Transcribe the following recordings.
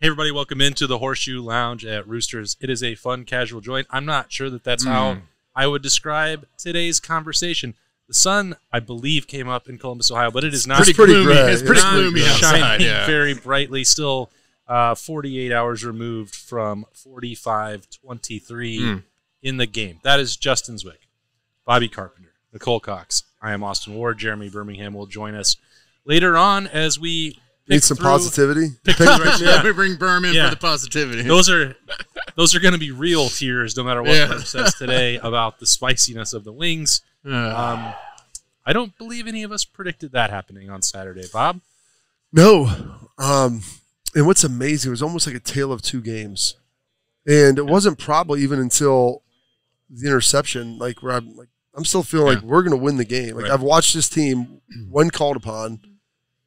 Hey, everybody, welcome into the Horseshoe Lounge at Roosters. It is a fun, casual joint. I'm not sure that that's how I would describe today's conversation. The sun, I believe, came up in Columbus, Ohio, but it is not. It's pretty gloomy. It's pretty gloomy outside, shining very brightly. Still 48 hours removed from 45-23 in the game. That is Justin Zwick, Bobby Carpenter, Nicole Cox. I am Austin Ward. Jeremy Birmingham will join us later on as we need some positivity. We bring Berm in for the positivity. Those are going to be real tears, no matter what Berm says today about the spiciness of the wings. I don't believe any of us predicted that happening on Saturday, Bob. No. And what's amazing, it was almost like a tale of two games. And it wasn't probably even until the interception, where I'm still feeling like we're going to win the game. I've watched this team, when called upon,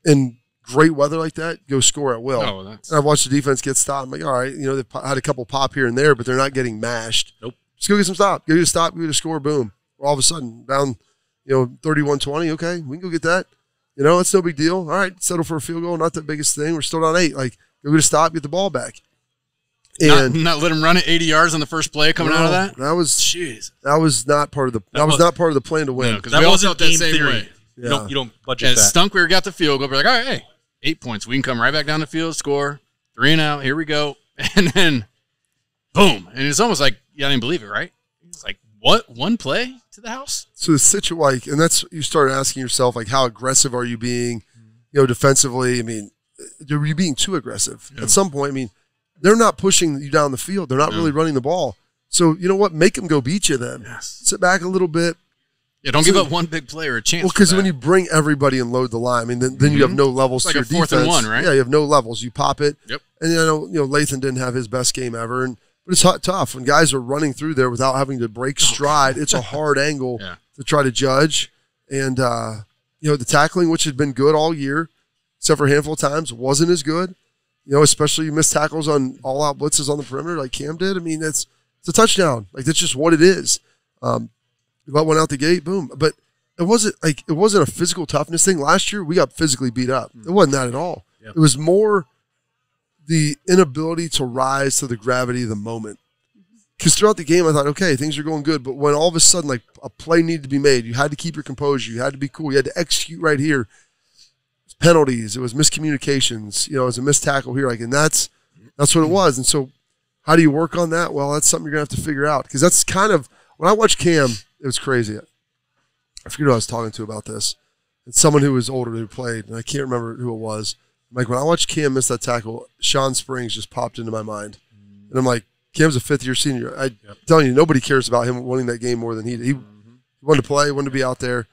in great weather like that, go score at will. And I've watched the defense get stopped. I'm like, all right, they've had a couple pop here and there, but they're not getting mashed. Nope. Just go get some stop. Go get a stop, go get a score, boom. All of a sudden, down, 31-20, okay, we can go get that. It's no big deal. All right, settle for a field goal, not the biggest thing. We're still down 8. Go get a stop, get the ball back. And not let him run it 80 yards on the first play coming out of that? That was not part of the not part of the plan to win. Because we all felt that same way. Yeah. You don't budget that. Stunk, we got the field goal. We're like, all right, hey, 8 points. We can come right back down the field, score, 3 and out. Here we go. And then, boom. And it's almost like, I didn't believe it, right? It's like, what? One play to the house? So the situation, and that's, you start asking yourself, how aggressive are you being, defensively? Are you being too aggressive? Yeah. At some point, they're not pushing you down the field. They're not really running the ball. So, you know what? Make them go beat you then. Yes. Sit back a little bit. Yeah, don't give up one big play or a chance. Well, because when you bring everybody and load the line, then you have no levels to your defense. Like a 4th and 1, right? Yeah, you have no levels. You pop it. Yep. And Lathan didn't have his best game ever, but it's tough when guys are running through there without having to break stride. It's a hard angle to try to judge, and the tackling, which had been good all year, except for a handful of times, wasn't as good. Especially you missed tackles on all-out blitzes on the perimeter like Cam did. It's a touchdown. That's just what it is. Let one out the gate, boom. But it wasn't a physical toughness thing. Last year, we got physically beat up. It wasn't that at all. Yep. It was more the inability to rise to the gravity of the moment. Because throughout the game, I thought, okay, things are going good. But when all of a sudden, a play needed to be made, you had to keep your composure. You had to be cool. You had to execute right here. It was penalties. It was miscommunications. It was a missed tackle here. And that's what it was. And so how do you work on that? Well, that's something you're going to have to figure out. Because that's kind of – when I watched Cam – it was crazy. I forget who I was talking to about this. It's someone who was older who played, and I can't remember who it was. When I watched Cam miss that tackle, Sean Springs just popped into my mind. And I'm like, Cam's a fifth-year senior. I'm telling you, nobody cares about him winning that game more than he did. He wanted to play, wanted to be out there,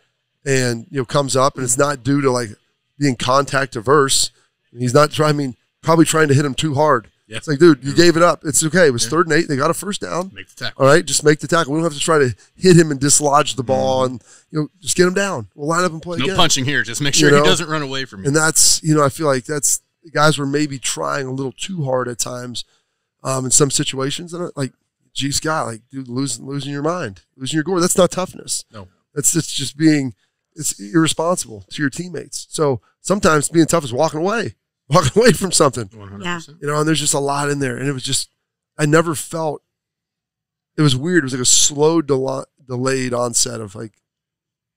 and comes up, and it's not due to being contact averse. He's not trying. Probably trying to hit him too hard. Yeah. It's like, dude, you gave it up. It's okay. It was 3rd and 8. They got a first down. Make the tackle. All right, just make the tackle. We don't have to try to hit him and dislodge the ball and just get him down. We'll line up and play again. No punching here. Just make sure he doesn't run away from you. And that's, I feel like the guys were maybe trying a little too hard at times in some situations. And geez, Scott, dude, losing your mind, losing your gore. That's not toughness. No. It's just it's irresponsible to your teammates. So sometimes being tough is walking away from something. 100%. And there's just a lot in there. And it was just, I never felt, it was weird. It was like a slow, delayed onset of we're going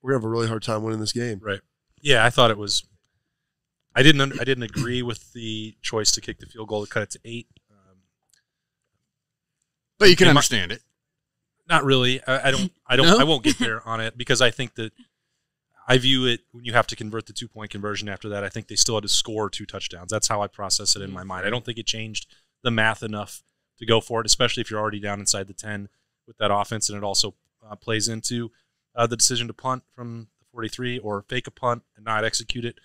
to have a really hard time winning this game. Right. Yeah, I thought it was, I didn't agree with the choice to kick the field goal to cut it to 8. But you can understand it. Not really. I won't get there on it because I think that I view it when you have to convert the 2-point conversion after that. I think they still had to score 2 touchdowns. That's how I process it in my mind. I don't think it changed the math enough to go for it, especially if you're already down inside the 10 with that offense, and it also plays into the decision to punt from the 43 or fake a punt and not execute it,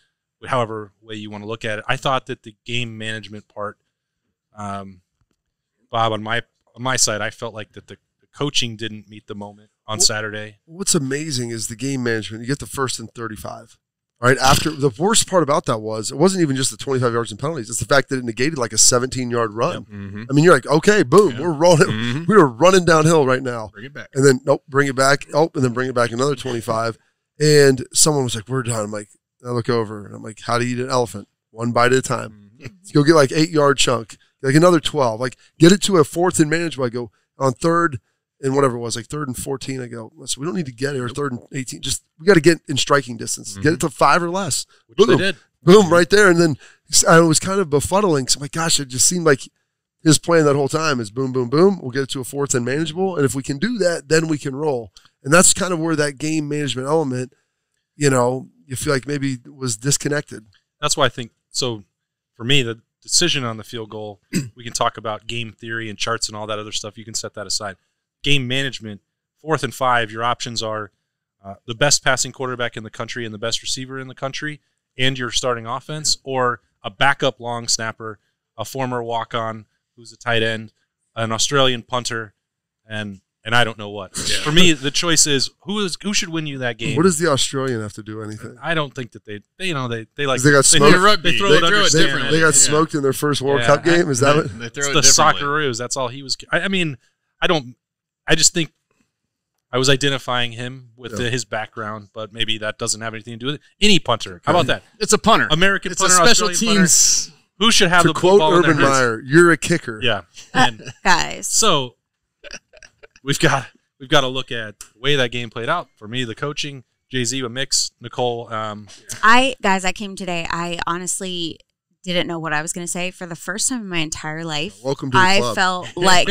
however way you want to look at it. I thought that the game management part, Bob, on my side, I felt like that the coaching didn't meet the moment on Saturday. What's amazing is the game management. You get the 1st and 35. All right. After the worst part about that was it wasn't even just the 25 yards and penalties. It's the fact that it negated a 17-yard run. Yep. Mm-hmm. You're like, okay, boom, we're rolling. Mm-hmm. We are running downhill right now. Bring it back. And then bring it back. And then bring it back another 25. And someone was like, we're done. I'm like, I look over and I'm like, how do you eat an elephant? One bite at a time. Let's go get 8-yard chunk. like another 12. Like get it to a 4th and manageable. I go on 3rd and whatever it was, like 3rd and 14. I go, listen, we don't need to get it, or 3rd and 18. Just we got to get in striking distance. Get it to 5 or less. Which boom, they did. Boom, right there. And then I was kind of befuddling. So my gosh, it just seemed like his plan that whole time is boom, boom, boom. We'll get it to a 4th and manageable. And if we can do that, then we can roll. And that's kind of where that game management element, you feel like maybe was disconnected. That's why I think, so for me, the decision on the field goal, we can talk about game theory and charts and all that other stuff. You can set that aside. Game management, 4th and 5, your options are the best passing quarterback in the country and the best receiver in the country and your starting offense, or a backup long snapper, a former walk-on who's a tight end, an Australian punter, and I don't know what. Yeah. For me, the choice is who should win you that game. What does the Australian have to do anything? I don't think that they like they got smoked. They throw it differently. They got smoked in their first World Cup game. Is that what? They throw it's it the differently. Socceroos. That's all he was. I just think I was identifying him with his background, but maybe that doesn't have anything to do with it. Any punter. How about that? It's a punter. American it's punter, a special Australian teams. Punter. Who should have to the quote football Urban in their hands? Meyer, you're a kicker. Yeah. And guys. So we've got to look at the way that game played out. For me, the coaching, Jay-Z, a mix, Nicole. I came today. I honestly didn't know what I was going to say for the first time in my entire life. Welcome to the club. I felt like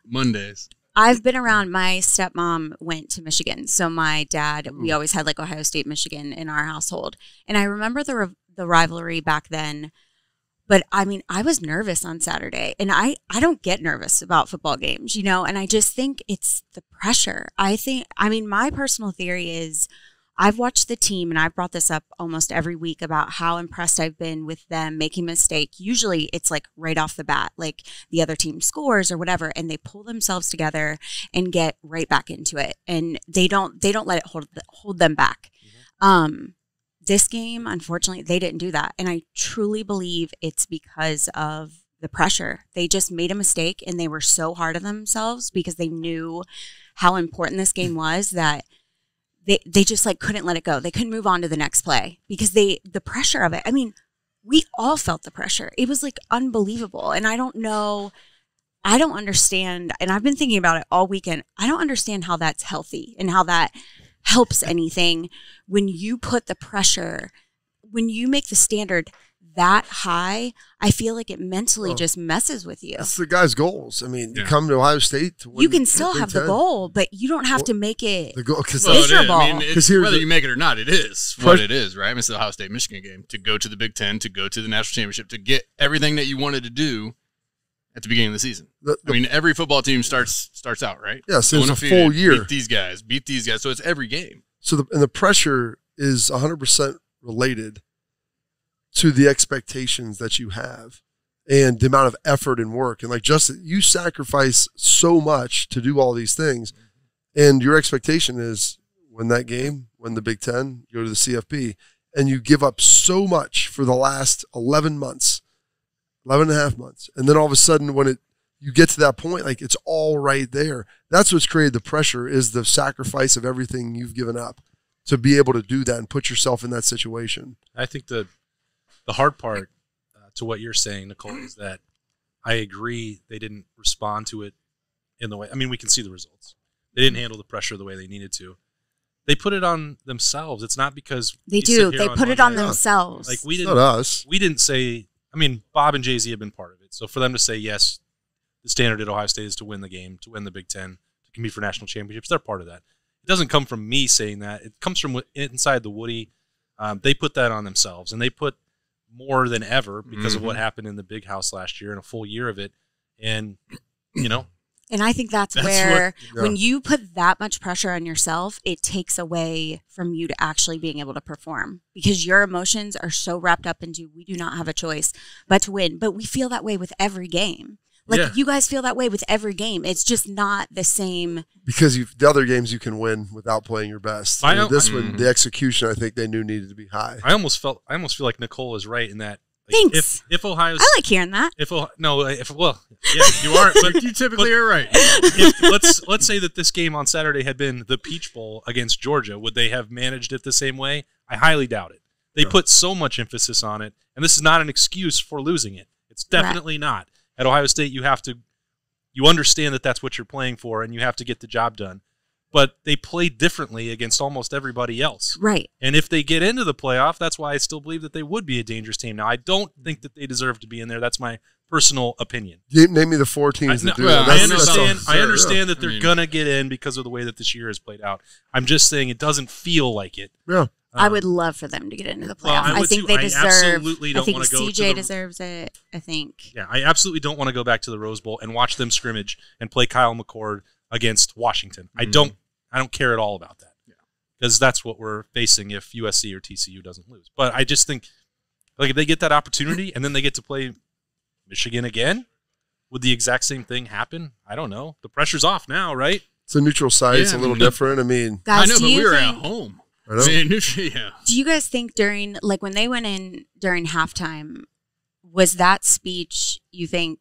Mondays. I've been around. My stepmom went to Michigan, so my dad. We always had like Ohio State, Michigan in our household, and I remember the rivalry back then. But I mean, I was nervous on Saturday, and I don't get nervous about football games, and I just think it's the pressure. My personal theory is I've watched the team, and I've brought this up almost every week about how impressed I've been with them making a mistake. Usually it's like right off the bat, like the other team scores or whatever, and they pull themselves together and get right back into it. And they don't let it hold them back. This game, unfortunately, they didn't do that. And I truly believe it's because of the pressure. They just made a mistake, and they were so hard on themselves because they knew how important this game was that they just like couldn't let it go. They couldn't move on to the next play because the pressure of it. I mean, we all felt the pressure. It was like unbelievable. And I don't understand. And I've been thinking about it all weekend. I don't understand how that's healthy and how that helps anything when you put the pressure, when you make the standard that high. I feel like it mentally just messes with you. That's the guy's goals. I mean, you come to Ohio State to win. You can still have the goal, but you don't have to make it the goal, miserable. I mean, whether you make it or not, it is what it is, right? I mean, it's the Ohio State Michigan game to go to the Big Ten, to go to the national championship, to get everything that you wanted to do at the beginning of the season. I mean, every football team starts out, right? Yeah, so it's a full year. Beat these guys. So it's every game. So the pressure is 100% related to the expectations that you have and the amount of effort and work. And like Justin, you sacrifice so much to do all these things. And your expectation is win that game, win the Big Ten, go to the CFP. And you give up so much for the last 11 months, 11 and a half months. And then all of a sudden when you get to that point, like it's all right there. That's what's created the pressure, is the sacrifice of everything you've given up to be able to do that and put yourself in that situation. I think the hard part to what you're saying, Nicole, is that I agree they didn't respond to it in the way. I mean, we can see the results. They didn't handle the pressure the way they needed to. They put it on themselves. It's not because they do. They put it on themselves. Like we didn't. Not us. We didn't say. I mean, Bob and Jay-Z have been part of it. So for them to say yes, the standard at Ohio State is to win the game, to win the Big Ten, to compete for national championships. They're part of that. It doesn't come from me saying that. It comes from inside the Woody. They put that on themselves, and they put more than ever because of what happened in the Big House last year and a full year of it. And, And I think that's where when you put that much pressure on yourself, it takes away from you to actually being able to perform because your emotions are so wrapped up into we do not have a choice but to win. But we feel that way with every game. Like you guys feel that way with every game. It's just not the same. Because the other games you can win without playing your best. This one, the execution, I think they knew needed to be high. I almost feel like Nicole is right in that. Like, thanks. If Ohio's, I like hearing that. You are, but you typically are right. Let's say that this game on Saturday had been the Peach Bowl against Georgia. Would they have managed it the same way? I highly doubt it. They put so much emphasis on it, and this is not an excuse for losing it. It's definitely not. At Ohio State, you understand that that's what you're playing for, and you have to get the job done. But they play differently against almost everybody else. Right. And if they get into the playoff, that's why I still believe that they would be a dangerous team. Now, I don't think that they deserve to be in there. That's my personal opinion. Name me the 4 teams that do that. I understand that they're going to get in because of the way that this year has played out. I'm just saying it doesn't feel like it. Yeah. I would love for them to get into the playoff. Well, I think they deserve. Absolutely don't I think want to go CJ deserves it. I think. Yeah, I absolutely don't want to go back to the Rose Bowl and watch them scrimmage and play Kyle McCord against Washington. I don't care at all about that because that's what we're facing if USC or TCU doesn't lose. But I just think, like, if they get that opportunity and then they get to play Michigan again, would the exact same thing happen? I don't know. The pressure's off now, right? It's a neutral site. It's a little different. I mean, guys, I know, but we were at home. Yeah. Do you guys think during, like, when they went in during halftime, was that speech, you think,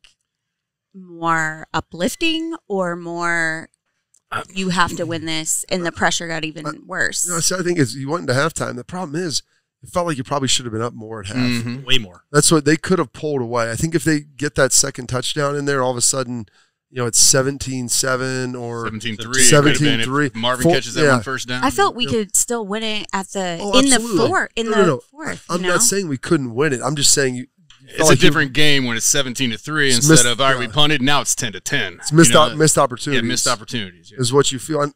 more uplifting or more you have to win this and the pressure got even worse? No, so I think you went into halftime. The problem is it felt like you probably should have been up more at half. Way more. That's what they could have pulled away. I think if they get that second touchdown in there, all of a sudden – it's 17-7 or 17-3. 17-3. Marvin catches that one first down. I felt we could still win it at the in the fourth. I'm not saying we couldn't win it. I'm just saying it's a different game when it's 17-3 instead of we punted. Now it's 10-10. It's missed opportunities. Yeah, missed opportunities is what you feel.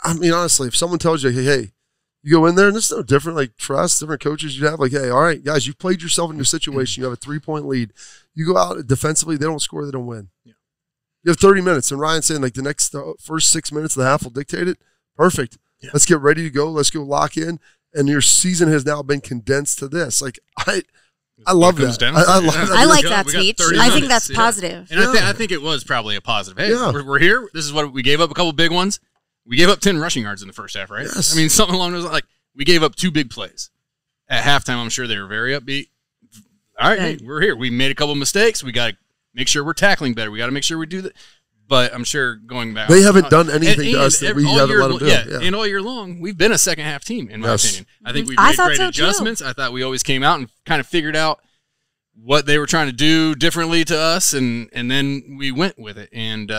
I mean, honestly, if someone tells you, hey, you go in there and it's no different. Like for us, different coaches you'd have like, hey, all right, guys, you played yourself into a situation. You have a 3-point lead. You go out defensively. They don't score. They don't win. Yeah. You have 30 minutes, and Ryan's saying like the next first 6 minutes of the half will dictate it. Perfect. Yeah. Let's get ready to go. Let's go lock in. And your season has now been condensed to this. Like I love that. I love that. I like that speech. I think that's positive. And I think it was probably a positive. Hey, we're here. This is what we gave up. A couple big ones. We gave up 10 rushing yards in the first half, right? Yes. I mean, something along those lines. Like we gave up 2 big plays at halftime. I'm sure they were very upbeat. All right, hey, we're here. We made a couple mistakes. We got to make sure we're tackling better. We got to make sure we do that. But I'm sure going back, they haven't done anything to us that we haven't let them do. Yeah, and all year long, we've been a second half team, in my opinion. I think we've made great adjustments. I thought we always came out and kind of figured out what they were trying to do differently to us, and then we went with it. And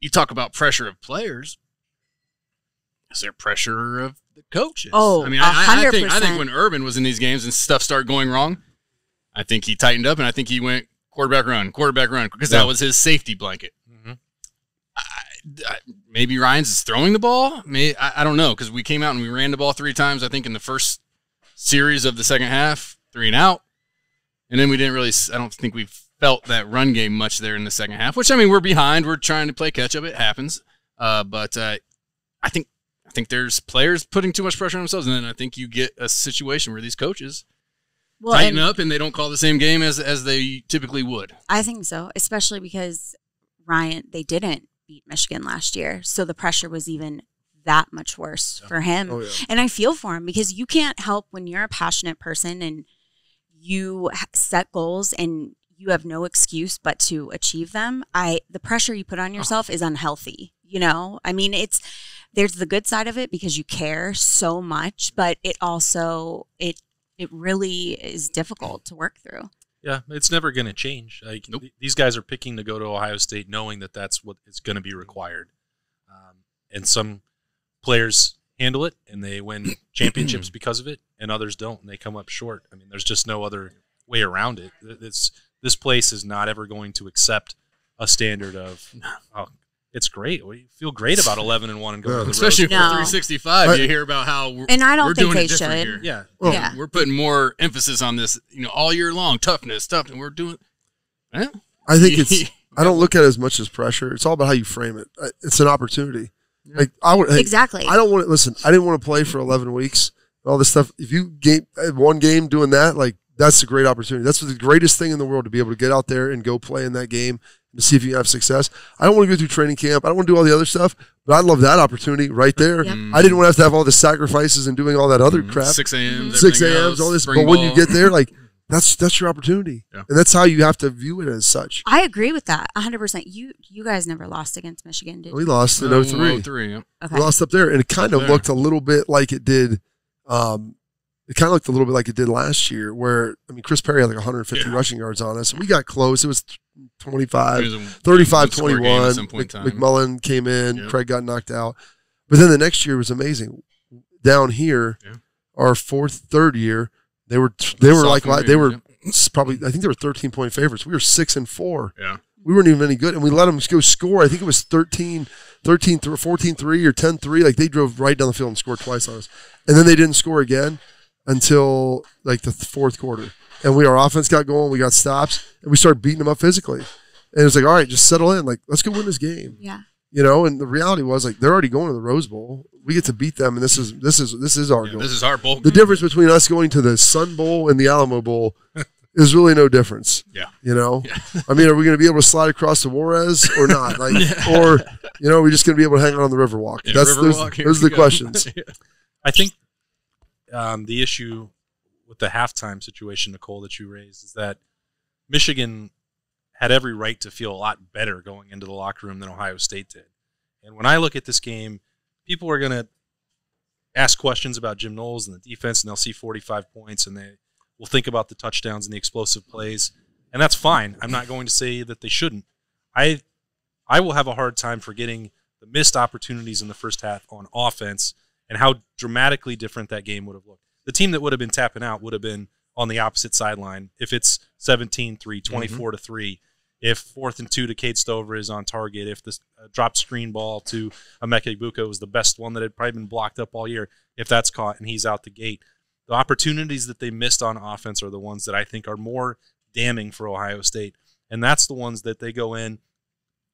you talk about pressure of players. Is there pressure of the coaches? Oh, I mean, I think when Urban was in these games and stuff started going wrong, I think he tightened up, and I think he went quarterback run, because that was his safety blanket. Maybe Ryan's is throwing the ball. I don't know, because we came out and we ran the ball 3 times, I think, in the first series of the second half, 3 and out. And then we didn't really – I don't think we felt that run game much there in the second half, which, I mean, we're behind. We're trying to play catch-up. It happens. But I think there's players putting too much pressure on themselves, and then I think you get a situation where these coaches – tighten up and they don't call the same game as they typically would. I think so, especially because they didn't beat Michigan last year, so the pressure was even that much worse for him. Oh, yeah. And I feel for him because you can't help when you're a passionate person and you set goals and you have no excuse but to achieve them. The pressure you put on yourself is unhealthy. I mean, there's the good side of it because you care so much, but it also it really is difficult to work through. Yeah, it's never going to change. Like these guys are picking to go to Ohio State knowing that that's what is going to be required. And some players handle it and they win championships because of it, and others don't, and they come up short. I mean, there's just no other way around it. This place is not ever going to accept a standard of, it's great. We feel great about 11-1 and going to the road. Especially for 365, you hear about how I don't we're think doing they it different should. Here. Yeah. Well, yeah. We're putting more emphasis on this, all year long, toughness, and we're doing. I think I don't look at it as much as pressure. It's all about how you frame it. It's an opportunity. Yeah. Exactly. I don't want to listen. I didn't want to play for 11 weeks. All this stuff. If you had one game doing that, that's a great opportunity. That's the greatest thing in the world, to be able to get out there and go play in that game to see if you have success. I don't want to go through training camp. I don't want to do all the other stuff, but I love that opportunity right there. Yep. I didn't want to have all the sacrifices and doing all that other crap. 6 a.m. 6 a.m. all this. But when you get there, that's your opportunity. Yeah. And that's how you have to view it as such. I agree with that 100%. You guys never lost against Michigan, did you? We lost in 03. Yeah. Okay. We lost up there, and it kind of looked a little bit like it did it kind of looked a little bit like it did last year, where, I mean, Chris Perry had like 150 rushing yards on us. We got close. It was 35-21. McMullen came in. Craig got knocked out. But then the next year was amazing. Down here, our third year, they were probably, I think they were 13-point favorites. We were 6-4. Yeah. We weren't even any good, and we let them go score. I think it was 14-3 or 10-3. Like, they drove right down the field and scored twice on us. And then they didn't score again until, like, the fourth quarter. And our offense got going. We got stops, and we started beating them up physically. And it was like, all right, just settle in. Like, let's go win this game. Yeah. You know, and the reality was, like, they're already going to the Rose Bowl. We get to beat them, and this is our goal. This is our bowl. The difference between us going to the Sun Bowl and the Alamo Bowl is really no difference. Yeah. You know? Yeah. I mean, are we going to be able to slide across the Juarez or not? Like, or, you know, are we just going to be able to hang out on the Riverwalk? Yeah, those are the questions. I think the issue with the halftime situation, Nicole, that you raised is that Michigan had every right to feel a lot better going into the locker room than Ohio State did. And when I look at this game, people are going to ask questions about Jim Knowles and the defense, and they'll see 45 points, and they will think about the touchdowns and the explosive plays, and that's fine. I'm not going to say that they shouldn't. I will have a hard time forgetting the missed opportunities in the first half on offense and how dramatically different that game would have looked. The team that would have been tapping out would have been on the opposite sideline if it's 17-3, 24-3, if 4th and 2 to Cade Stover is on target, if this dropped screen ball to Emeka Egbuka was the best one that had probably been blocked up all year, if that's caught and he's out the gate. The opportunities that they missed on offense are the ones that I think are more damning for Ohio State. And that's the ones that they go in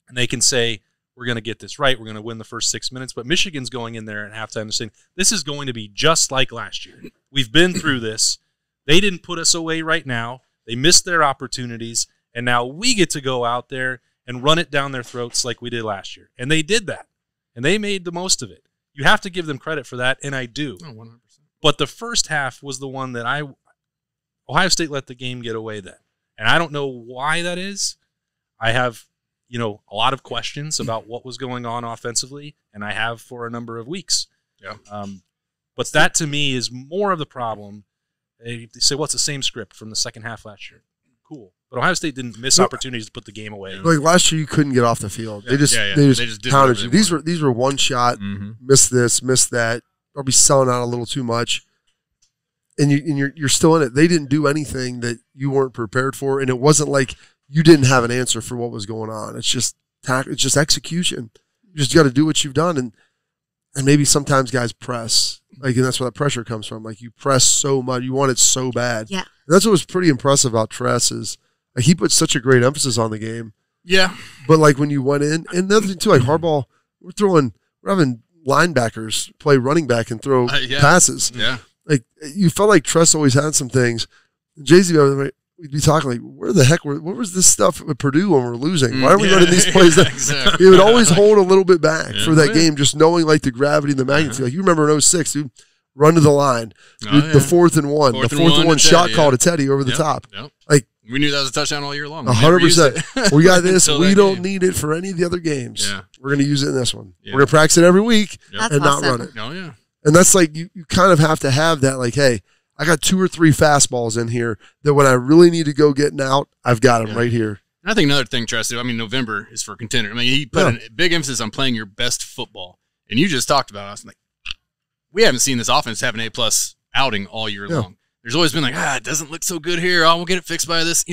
and they can say, we're going to get this right. We're going to win the first 6 minutes. But Michigan's going in there at halftime and saying, this is going to be just like last year. We've been through this. They didn't put us away right now. They missed their opportunities. And now we get to go out there and run it down their throats like we did last year. And they did that. And they made the most of it. You have to give them credit for that, and I do. Oh, 100%. But the first half was the one that Ohio State let the game get away then. And I don't know why that is. I have, a lot of questions about what was going on offensively, and I have for a number of weeks. Yeah. But that, to me, is more of the problem. They say, what's the same script from the second half last year? Cool. But Ohio State didn't miss opportunities to put the game away. Like last year, you couldn't get off the field. Yeah. They just pounded you. These were one shot, miss this, miss that. Probably selling out a little too much, and you're still in it. They didn't do anything that you weren't prepared for, and it wasn't like you didn't have an answer for what was going on. It's just execution. You just got to do what you've done, and maybe sometimes guys press, and that's where that pressure comes from. Like, you press so much, you want it so bad. Yeah, and that's what was pretty impressive about Tress is he put such a great emphasis on the game. Yeah, but when you went in, and the other thing too, Harbaugh, we're having linebackers play running back and throw passes. Yeah. You felt like Tress always had some things. Jay-Z, we'd be talking where the heck what was this stuff at Purdue when we're losing? Why are we running these plays? Exactly. He would always hold a little bit back for that game, just knowing the gravity and the magnitude. You remember in 06, dude, run to the line. The 4th and 1. The 4th and 1 shot call to Teddy over the top. Yep. We knew that was a touchdown all year long. 100%. We got this. We don't need it for any of the other games. Yeah. We're going to use it in this one. Yeah. We're going to practice it every week and not run it. Oh, yeah. And that's you kind of have to have that, hey, I got 2 or 3 fastballs in here that when I really need to go getting out, I've got them right here. And I think another thing, Tress, November is for contender. He put a big emphasis on playing your best football. And you just talked about us. We haven't seen this offense have an A-plus outing all year long. There's always been it doesn't look so good here. Oh, we'll get it fixed by this.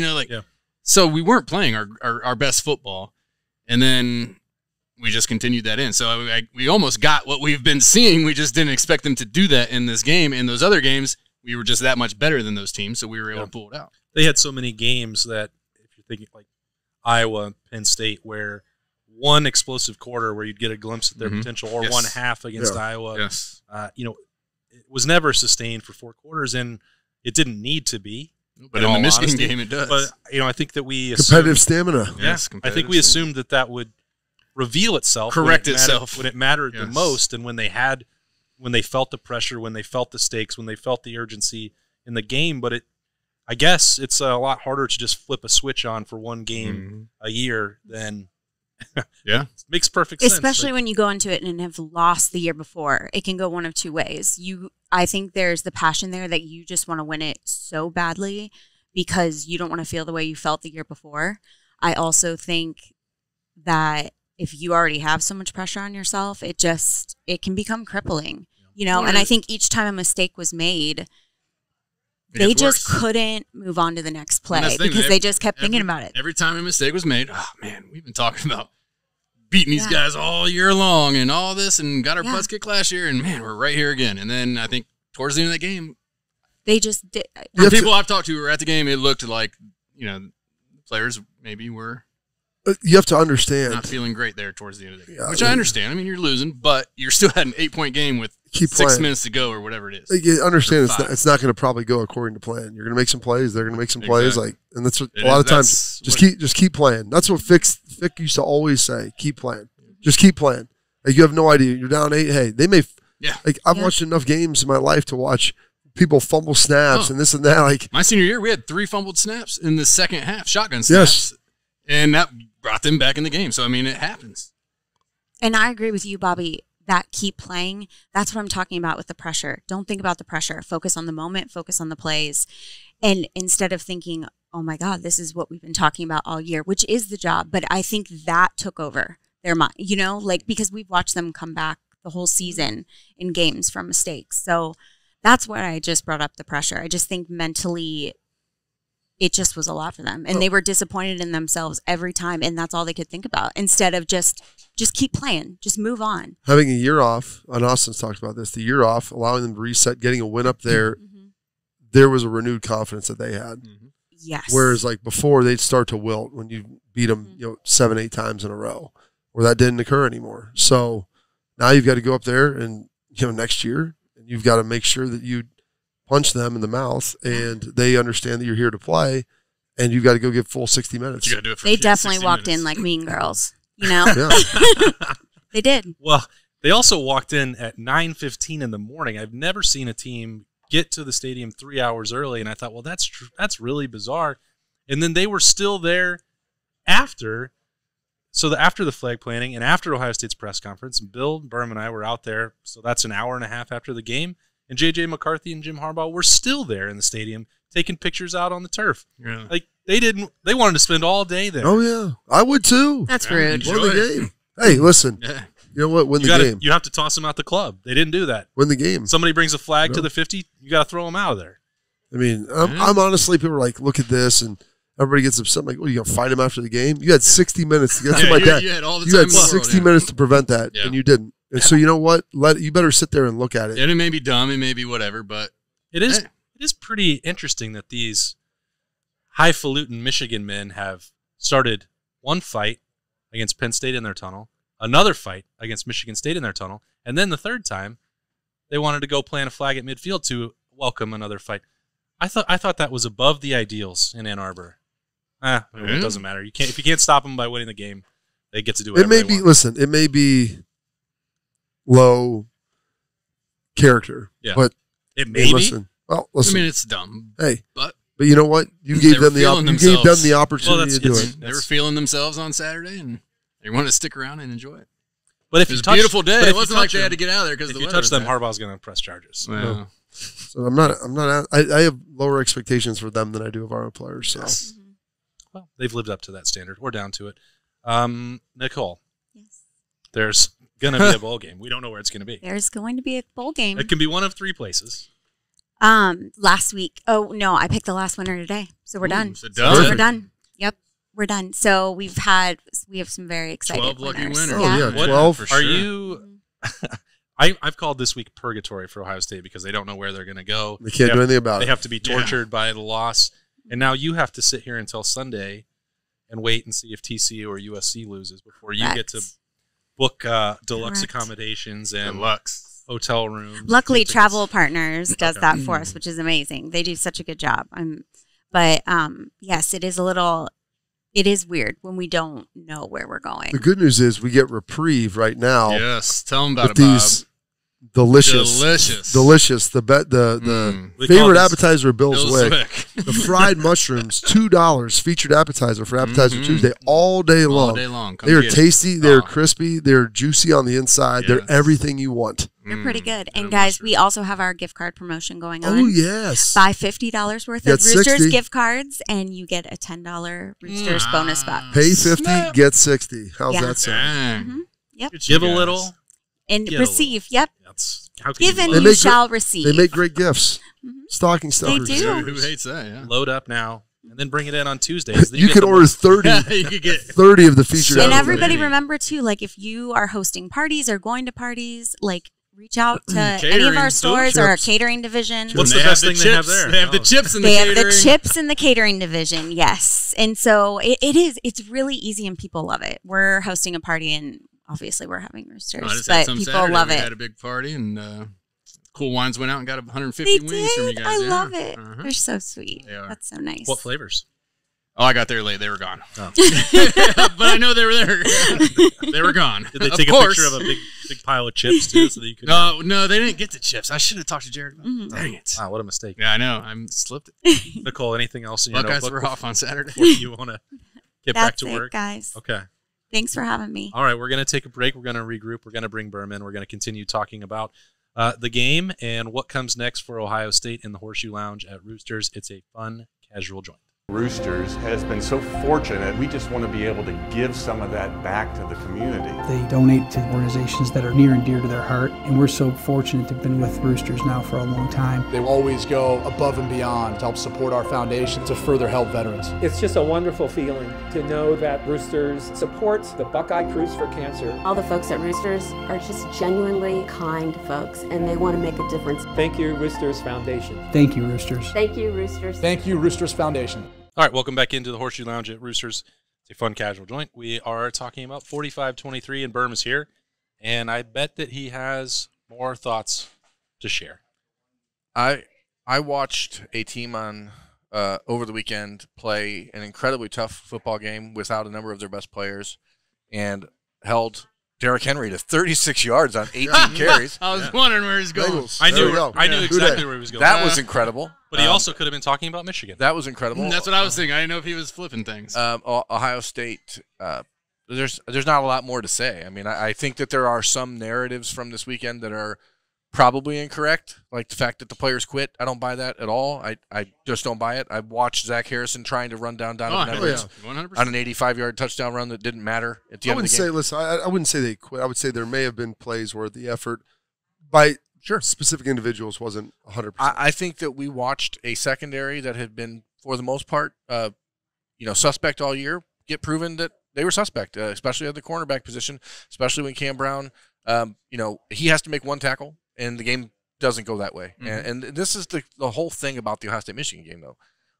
So we weren't playing our best football. And then we just continued that in. So we almost got what we've been seeing. We just didn't expect them to do that in this game. In those other games, we were just that much better than those teams, so we were able to pull it out. They had so many games that, if you're thinking Iowa, Penn State, where one explosive quarter where you'd get a glimpse at their potential, or one half against Iowa, it was never sustained for 4 quarters, and it didn't need to be. But in the Michigan game, it does. But I think that we competitive stamina. Yes, I think we assumed that would reveal itself, correct itself when it mattered the most, and when they felt the pressure, when they felt the stakes, when they felt the urgency in the game. But I guess it's a lot harder to just flip a switch on for one game a year than Yeah. Makes perfect sense. Especially when you go into it and have lost the year before. It can go one of two ways. I think there's the passion there that you just want to win it so badly because you don't want to feel the way you felt the year before. I also think that if you already have so much pressure on yourself, it can become crippling, and I think each time a mistake was made, they just couldn't move on to the next play because they just kept thinking about it. Every time a mistake was made, oh man, we've been talking about beating these guys all year long and all this and got our butts kicked last year, and man, we're right here again. And then I think towards the end of the game, they just did. The people I've talked to who were at the game, it looked like, players maybe were you have to understand not feeling great there towards the end of the game, which I understand. I mean, you're losing, but you're still at an 8-point game with 6 minutes to go or whatever it is. You understand it's not going to probably go according to plan. You're going to make some plays. They're going to make some plays. And that's what a lot of times. Just keep playing. That's what Fick used to always say. Keep playing. Just keep playing. You have no idea. You're down 8. Hey, they may. I've watched enough games in my life to watch people fumble snaps and this and that. My senior year, we had 3 fumbled snaps in the second half, shotgun snaps, and that brought them back in the game. So I mean, it happens. And I agree with you, Bobby. That keep playing. That's what I'm talking about with the pressure. Don't think about the pressure. Focus on the moment. Focus on the plays, and instead of thinking, "Oh my God, this is what we've been talking about all year," which is the job. But I think that took over their mind. Because we've watched them come back the whole season in games from mistakes. So that's what I just brought up, the pressure. I just think mentally it just was a lot for them. And they were disappointed in themselves every time, and that's all they could think about instead of just keep playing, just move on. Having a year off, and Austin's talked about this, the year off, allowing them to reset, getting a win up there, there was a renewed confidence that they had. Yes. Whereas before, they'd start to wilt when you beat them 7-8 times in a row, where that didn't occur anymore. So now you've got to go up there and, next year, and you've got to make sure that you punch them in the mouth and they understand that you're here to play, and you've got to go give full 60 minutes. They definitely walked in like mean girls, Yeah. They did. Well, they also walked in at 9:15 in the morning. I've never seen a team get to the stadium 3 hours early, and I thought, well, that's really bizarre. And then they were still there after. So after the flag planting and after Ohio State's press conference, and Bill, Berm, and I were out there, so that's an hour and a half after the game, and J.J. McCarthy and Jim Harbaugh were still there in the stadium taking pictures out on the turf. Yeah. They wanted to spend all day there. Oh, yeah. I would too. That's rude. Win the game. Hey, listen. Yeah. You know what? Win the game. You have to toss them out the club. They didn't do that. Win the game. Somebody brings a flag to the 50, you got to throw them out of there. I mean, I'm honestly, people are like, look at this, and everybody gets upset. I'm like, well, you going to fight him after the game? You had 60 minutes to get to my dad. You had all the time you had in the world, 60 minutes to prevent that, and you didn't. And so you know what? You better sit there and look at it. And it may be dumb, it may be whatever, but it is pretty interesting that these highfalutin Michigan men have started one fight against Penn State in their tunnel, another fight against Michigan State in their tunnel, and then the third time they wanted to go plant a flag at midfield to welcome another fight. I thought that was above the ideals in Ann Arbor. It doesn't matter. If you can't stop them by winning the game, they get to do whatever they want. Listen, it may be low character, but it may be. Well, listen. I mean, it's dumb. Hey, but you know what? You gave them the opportunity to do it. They were feeling themselves on Saturday, and they wanted to stick around and enjoy it. But if it was a beautiful day, it wasn't like they had to get out of there because if you touch them, Harbaugh's going to press charges. Well, so I'm not. I have lower expectations for them than I do of our own players. So, well, they've lived up to that standard. We're down to it. Nicole, yes, there's going to be a bowl game. We don't know where it's going to be. There's going to be a bowl game. It can be one of 3 places. Last week. Oh no, I picked the last winner today, so we're done. So we're done. Yep, we're done. So we have some very excited 12 lucky winners. Oh yeah, 12 for sure. Are you? I've called this week purgatory for Ohio State because they don't know where they're going to go. They can't do anything about it. They have to be tortured by the loss, and now you have to sit here until Sunday and wait and see if TCU or USC loses before you get to book deluxe accommodations and hotel rooms. Luckily, Travel Partners does that for us, which is amazing. They do such a good job. But yes, it is weird when we don't know where we're going. The good news is we get reprieve right now. Yes, tell them about it, Bob. Delicious. The favorite appetizer of Bill's Zwick. The fried mushrooms, $2 featured appetizer for Appetizer Tuesday all day long. All day long. They are tasty. They're crispy. They're juicy on the inside. Yes. They're everything you want. They're pretty good. And guys, we also have our gift card promotion going on. Oh, yes. Buy $50 worth of Get Roosters 60. gift cards, and you get a $10 Roosters bonus box. Pay 50, get 60. How's that sound? Mm-hmm. Yep. Give a little. And receive. Yep. How can Given you you shall receive. They make great gifts. Stocking stuffers. They do. Who hates that? Yeah. load up now and then bring it in on Tuesdays? You can order 30. You could get 30 of the featured. And appetizers. everybody remember, too, like if you are hosting parties or going to parties, like reach out to any of our stores or our catering division. What's the best thing they have there? They have the chips in the They catering. have the chips in the catering division, yes. And so it's really easy and people love it. We're hosting a party and obviously we're having Roosters, I just had but some people Saturday. love We it. had a big party and Cool Wines went out and got 150 They wings from you did. guys. I love it. Uh-huh. They're so sweet. They are. That's so nice. What flavors? Oh, I got there late. They were gone. Oh. But I know they were there. They were gone. Did they take a picture of a big pile of chips too, so that you could? No, they didn't get the chips. I should have talked to Jared. Dang it! Wow, what a mistake. Yeah, I know. I slipped it. Nicole, anything else in your Buckeyes notebook were off on Saturday. before you want to get back That's to it, work? guys. Okay. Thanks for having me. All right, we're going to take a break. We're going to regroup. We're going to bring Berman. We're going to continue talking about the game and what comes next for Ohio State in the Horseshoe Lounge at Roosters. It's a fun, casual joint. Roosters has been so fortunate. We just want to be able to give some of that back to the community. They donate to organizations that are near and dear to their heart, and we're so fortunate to have been with Roosters now for a long time. They always go above and beyond to help support our foundation to further help veterans. It's just a wonderful feeling to know that Roosters supports the Buckeye Cruise for Cancer. All the folks at Roosters are just genuinely kind folks, and they want to make a difference. Thank you, Roosters Foundation. Thank you, Roosters. Thank you, Roosters. Thank you, Roosters Foundation. All right, welcome back into the Horseshoe Lounge at Roosters. It's a fun, casual joint. We are talking about 45-23, and Berm is here, and I bet that he has more thoughts to share. I watched a team on over the weekend play an incredibly tough football game without a number of their best players, and held Derrick Henry to 36 yards on 18 carries. I was wondering where he's going. Bengals. I There we knew go. exactly where he was going. That was incredible. But he also could have been talking about Michigan. That was incredible. That's what I was thinking. I didn't know if he was flipping things. Ohio State. There's not a lot more to say. I mean, I think that there are some narratives from this weekend that are probably incorrect, like the fact that the players quit. I don't buy that at all. I just don't buy it. I watched Zach Harrison trying to run down Donovan Edwards 100%. on an 85-yard touchdown run that didn't matter at the end of the game. Listen, I wouldn't say they quit. I would say there may have been plays where the effort by specific individuals wasn't 100%. I think that we watched a secondary that had been, for the most part, suspect all year, get proven that they were suspect, especially at the cornerback position, especially when Cam Brown, he has to make one tackle, and the game doesn't go that way. Mm-hmm. And this is the whole thing about the Ohio State-Michigan game, though.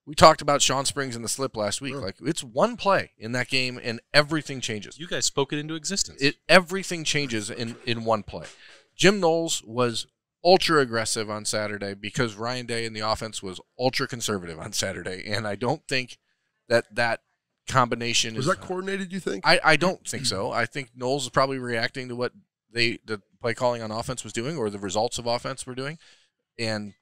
We talked about Sean Springs in the slip last week. Like, it's one play in that game, and everything changes. You guys spoke it into existence. Everything changes in one play. Jim Knowles was ultra aggressive on Saturday because Ryan Day in the offense was ultra conservative on Saturday, and I don't think that combination was that coordinated, you think? I don't think so. I think Knowles is probably reacting to what the play calling on offense was doing, or the results of offense were doing, and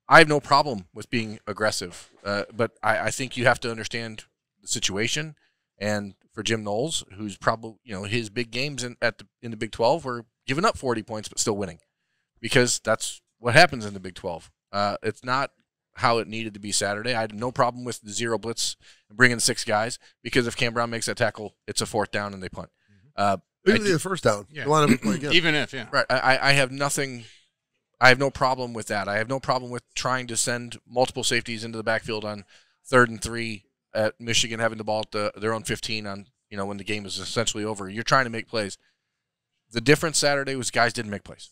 I have no problem with being aggressive, but I think you have to understand the situation. And for Jim Knowles, who's probably his big games in the Big 12 were giving up 40 points but still winning, because that's what happens in the Big 12. It's not how it needed to be Saturday. I had no problem with the zero blitz and bringing 6 guys, because if Cam Brown makes that tackle, it's a 4th down and they punt. Even the first down. Yeah. You want to play again. Even if, Right. I have nothing. I have no problem with that. I have no problem with trying to send multiple safeties into the backfield on 3rd and 3 at Michigan, having the ball at their own 15 on when the game is essentially over. You're trying to make plays. The difference Saturday was guys didn't make plays,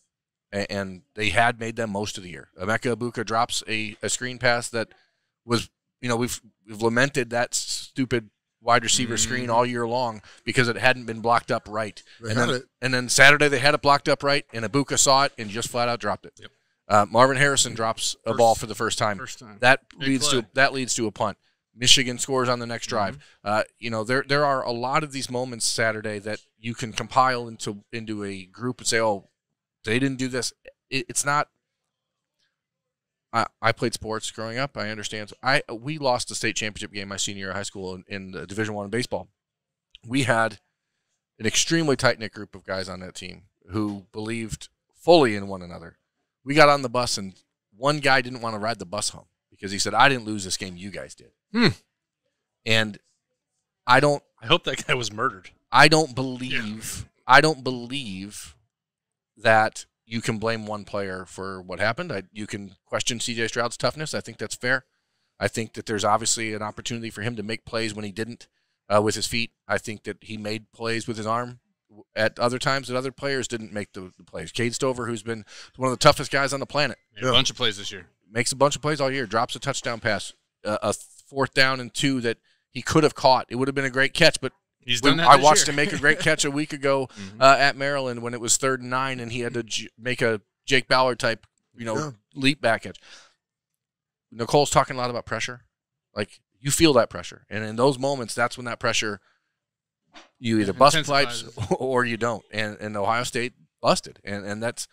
and they had made them most of the year. Emeka Egbuka drops a screen pass that was we've lamented that stupid wide receiver screen all year long because it hadn't been blocked up right. And then Saturday they had it blocked up right, and Egbuka saw it and just flat out dropped it. Yep. Marvin Harrison drops a ball for the first time. That leads to a punt. Michigan scores on the next drive. There are a lot of these moments Saturday that you can compile into a group and say, oh, they didn't do this it's not. I played sports growing up. I understand. We lost the state championship game my senior year of high school in the Division I baseball. We had an extremely tight-knit group of guys on that team who believed fully in one another. We got on the bus, and one guy didn't want to ride the bus home because he said, I didn't lose this game, you guys did. And I hope that guy was murdered. I don't believe that you can blame one player for what happened. You can question C.J. Stroud's toughness. I think that's fair. I think that there's obviously an opportunity for him to make plays when he didn't with his feet. I think that he made plays with his arm at other times that other players didn't make the plays. Cade Stover, who's been one of the toughest guys on the planet. Made a bunch of plays this year. Makes a bunch of plays all year. Drops a touchdown pass. A 4th down and 2 that he could have caught. It would have been a great catch, but I watched him make a great catch a week ago at Maryland when it was 3rd and 9, and he had to make a Jake Ballard type, leap back catch. Nicole's talking a lot about pressure. Like, you feel that pressure, and in those moments, that's when that pressure, you either bust pipes or you don't. And Ohio State busted, and that's.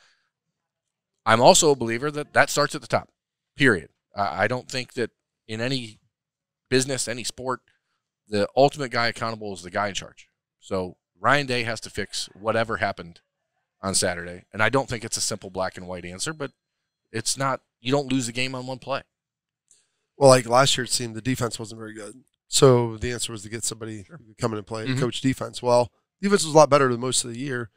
I'm also a believer that starts at the top. Period. I don't think that in any business, any sport, the ultimate guy accountable is the guy in charge. So Ryan Day has to fix whatever happened on Saturday. And I don't think it's a simple black and white answer, but it's not. You don't lose the game on one play. Well, like last year it seemed the defense wasn't very good. So the answer was to get somebody who could come in and play and coach defense. Well, defense was a lot better than most of the year.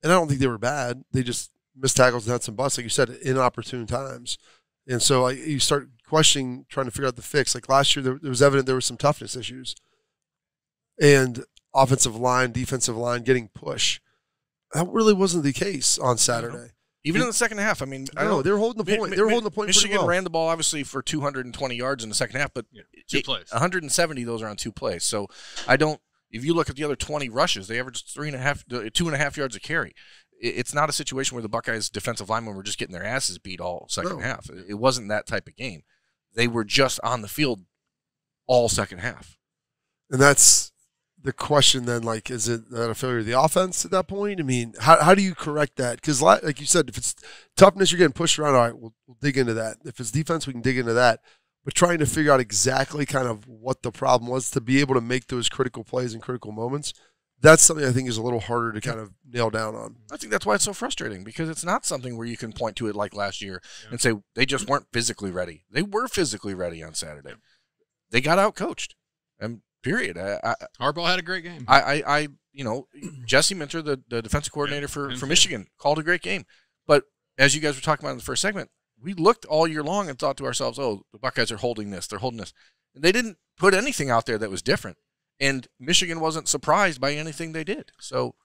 And I don't think they were bad. They just missed tackles and had some busts, like you said, inopportune times. And so you start questioning, trying to figure out the fix. Like last year, there was evident there were some toughness issues. And offensive line, defensive line getting push. That really wasn't the case on Saturday. Even in the second half, I mean, they were holding the point. They were holding the point Michigan pretty well. ran the ball, obviously, for 220 yards in the second half, but 2 plays. 170 of those are on 2 plays. So I don't – if you look at the other 20 rushes, they averaged 2.5 yards a carry. It's not a situation where the Buckeyes defensive linemen were just getting their asses beat all second half. It wasn't that type of game. They were just on the field all second half. And that's the question then, like, is it a failure of the offense at that point? I mean, how do you correct that? Because like you said, if it's toughness, you're getting pushed around, all right, we'll dig into that. If it's defense, we can dig into that. But trying to figure out exactly kind of what the problem was to be able to make those critical plays in critical moments, that's something I think is a little harder to kind of nail down on. I think that's why it's so frustrating, because it's not something where you can point to it like last year and say they just weren't physically ready. They were physically ready on Saturday. They got out-coached, and period. Harbaugh had a great game. Jesse Minter, the defensive coordinator for Michigan, called a great game. But as you guys were talking about in the first segment, we looked all year long and thought to ourselves, oh, the Buckeyes are holding this. They're holding this. And they didn't put anything out there that was different. And Michigan wasn't surprised by anything they did. So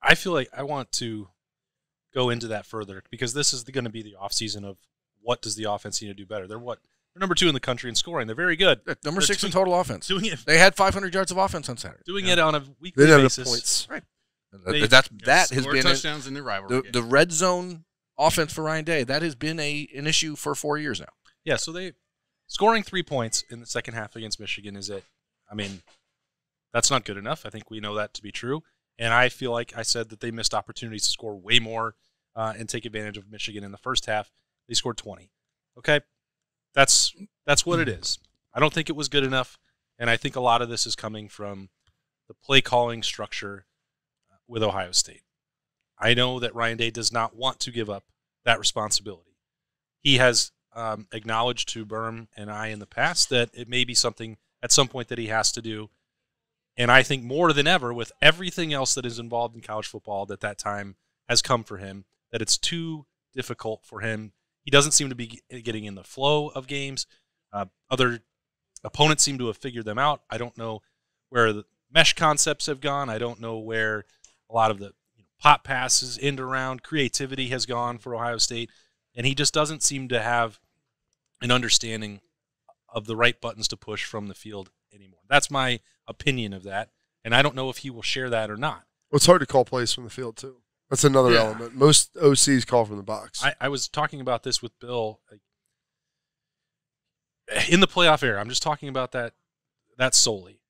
I feel like I want to go into that further, because this is going to be the offseason of what does the offense need to do better. They're number 2 in the country in scoring. They're very good. Number 6 in total offense. Doing it. They had 500 yards of offense on Saturday. Doing it on a weekly they basis. Points. Right. That has been touchdowns in their rivalry. The red zone offense for Ryan Day. That has been an issue for 4 years now. Yeah. So they scoring 3 points in the second half against Michigan that's not good enough. I think we know that to be true. And I feel like I said that they missed opportunities to score way more and take advantage of Michigan in the first half. They scored 20. Okay. That's what it is. I don't think it was good enough, and I think a lot of this is coming from the play calling structure with Ohio State. I know that Ryan Day does not want to give up that responsibility. He has acknowledged to Berm and I in the past that it may be something at some point that he has to do, and I think more than ever, with everything else that is involved in college football that time has come for him, that it's too difficult for him. He doesn't seem to be getting in the flow of games. Other opponents seem to have figured them out. I don't know where the mesh concepts have gone. I don't know where a lot of the pop passes, end around, creativity has gone for Ohio State. And he just doesn't seem to have an understanding of the right buttons to push from the field anymore. That's my opinion of that. And I don't know if he will share that or not. Well, it's hard to call plays from the field, too. That's another element. Most OCs call from the box. I was talking about this with Bill. In the playoff era, I'm just talking about that solely.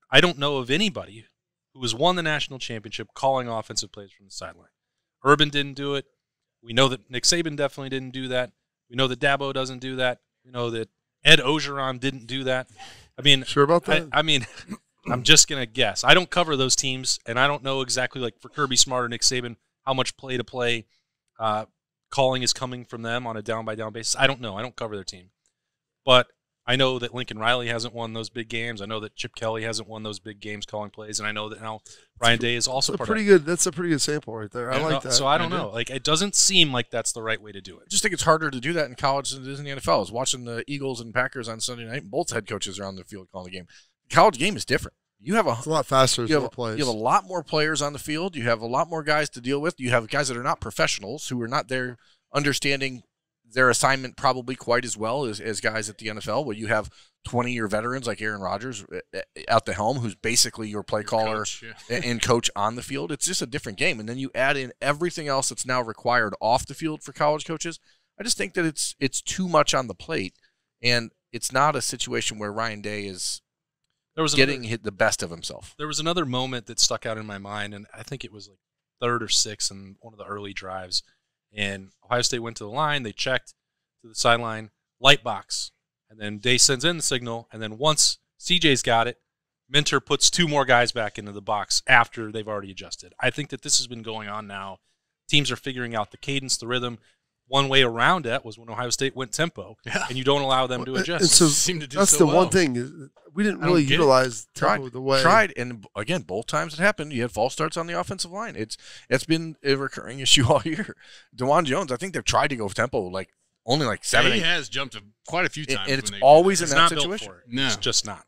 I don't know of anybody who has won the national championship calling offensive plays from the sideline. Urban didn't do it. We know that Nick Saban definitely didn't do that. We know that Dabo doesn't do that. We know that Ed Ogeron didn't do that. I mean, sure about that? I mean, I'm just going to guess. I don't cover those teams, and I don't know exactly, like for Kirby Smart or Nick Saban, how much play-to-play calling is coming from them on a down-by-down basis. I don't know. I don't cover their team. But I know that Lincoln Riley hasn't won those big games. I know that Chip Kelly hasn't won those big games calling plays, and I know that now Ryan Day is also part of that. That's a pretty good sample right there. I like that. So I don't know. Like, it doesn't seem like that's the right way to do it. I just think it's harder to do that in college than it is in the NFL. I was watching the Eagles and Packers on Sunday night, and both head coaches are on the field calling the game. The college game is different. It's a lot faster. You have a lot more players on the field. You have a lot more guys to deal with. You have guys that are not professionals who are not there understanding their assignment probably quite as well as guys at the NFL, where you have 20-year veterans like Aaron Rodgers at the helm, who's basically your play caller coach, and coach on the field. It's just a different game. And then you add in everything else that's now required off the field for college coaches. I just think that it's too much on the plate, and it's not a situation where Ryan Day is getting the best of himself. There was another moment that stuck out in my mind, and I think it was like third or sixth in one of the early drives. And Ohio State went to the line. They checked to the sideline, light box. And then Day sends in the signal. And then once CJ's got it, Minter puts two more guys back into the box after they've already adjusted. I think that this has been going on now. Teams are figuring out the cadence, the rhythm. One way around that was when Ohio State went tempo, and you don't allow them to adjust. And so that's the one thing. We didn't really utilize tempo the way. Tried, and again, both times it happened, you had false starts on the offensive line. It's been a recurring issue all year. DeJuan Jones, I think they've tried to go tempo only 7. He has jumped quite a few times. And it's always in that situation. No. It's just not.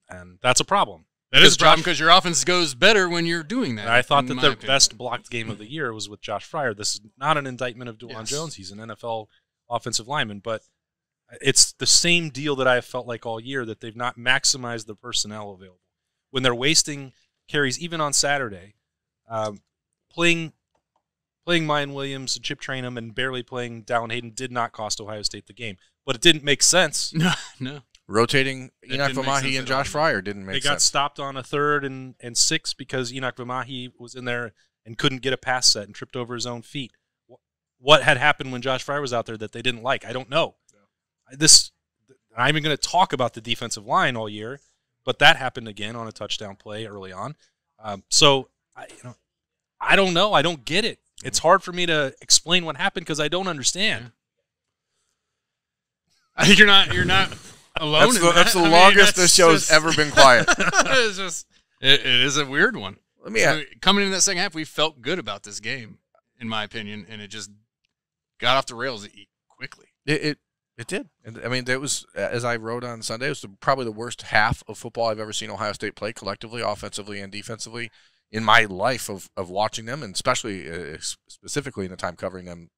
And that's a problem. That is a problem because your offense goes better when you're doing that. I thought that their best blocked game of the year was with Josh Fryer. This is not an indictment of DeJuan Jones. He's an NFL offensive lineman. But it's the same deal that I have felt like all year, that they've not maximized the personnel available. When they're wasting carries, even on Saturday, playing Mayan Williams and Chip Trainum and barely playing Dallin Hayden did not cost Ohio State the game. But it didn't make sense. No. Rotating Enoch Vamahi and Josh Fryer didn't make sense. They got stopped on a 3rd and 6 because Enoch Vamahi was in there and couldn't get a pass set and tripped over his own feet. What had happened when Josh Fryer was out there that they didn't like? I don't know. I'm even going to talk about the defensive line all year, but that happened again on a touchdown play early on. So I don't know. I don't get it. It's hard for me to explain what happened because I don't understand. I think you're not alone. That's the longest this show's ever been quiet. It is a weird one. Coming into that second half, we felt good about this game, in my opinion, and it just got off the rails quickly. It did. And I mean, that was, as I wrote on Sunday, it was probably the worst half of football I've ever seen Ohio State play collectively, offensively and defensively, in my life of watching them, and especially specifically in the time covering them,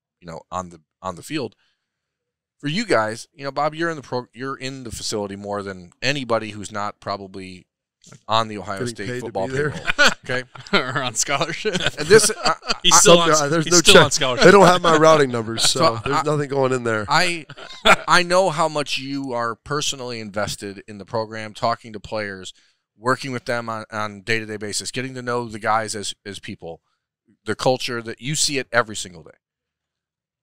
on the field. For you guys, Bob, you're in the facility more than anybody who's not probably on the Ohio State football payroll. Okay, or on scholarship. And this, he's still on scholarship. They don't have my routing numbers, so there's nothing going in there. I know how much you are personally invested in the program, talking to players, working with them on day-to-day basis, getting to know the guys as people, the culture that you see it every single day.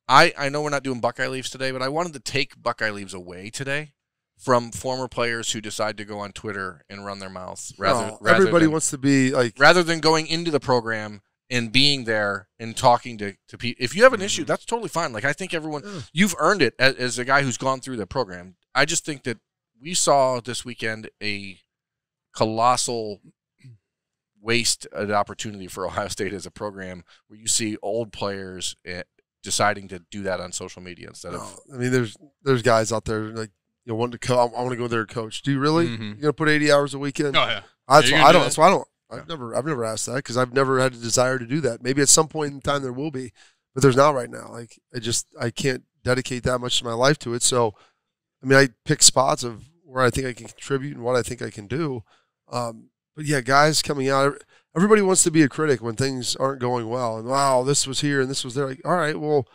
I know we're not doing Buckeye Leaves today, but I wanted to take Buckeye Leaves away today from former players who decide to go on Twitter and run their mouth. Everybody wants to be like, rather than going into the program and being there and talking to people. If you have an issue, that's totally fine. Like, I think you've earned it as a guy who's gone through the program. I just think that we saw this weekend a colossal waste an opportunity for Ohio State as a program, where you see old players deciding to do that on social media instead of. I mean, there's guys out there like, wanting to I want to go there and coach. Do you really? Mm-hmm. You gonna put 80 hours a weekend? Oh yeah. I've never asked that because I've never had a desire to do that. Maybe at some point in time there will be, but there's not right now. Like, I can't dedicate that much of my life to it. So, I mean, I pick spots of where I think I can contribute and what I think I can do. But yeah, guys coming out. Everybody wants to be a critic when things aren't going well. And, wow, this was here and this was there. Like, all right, well,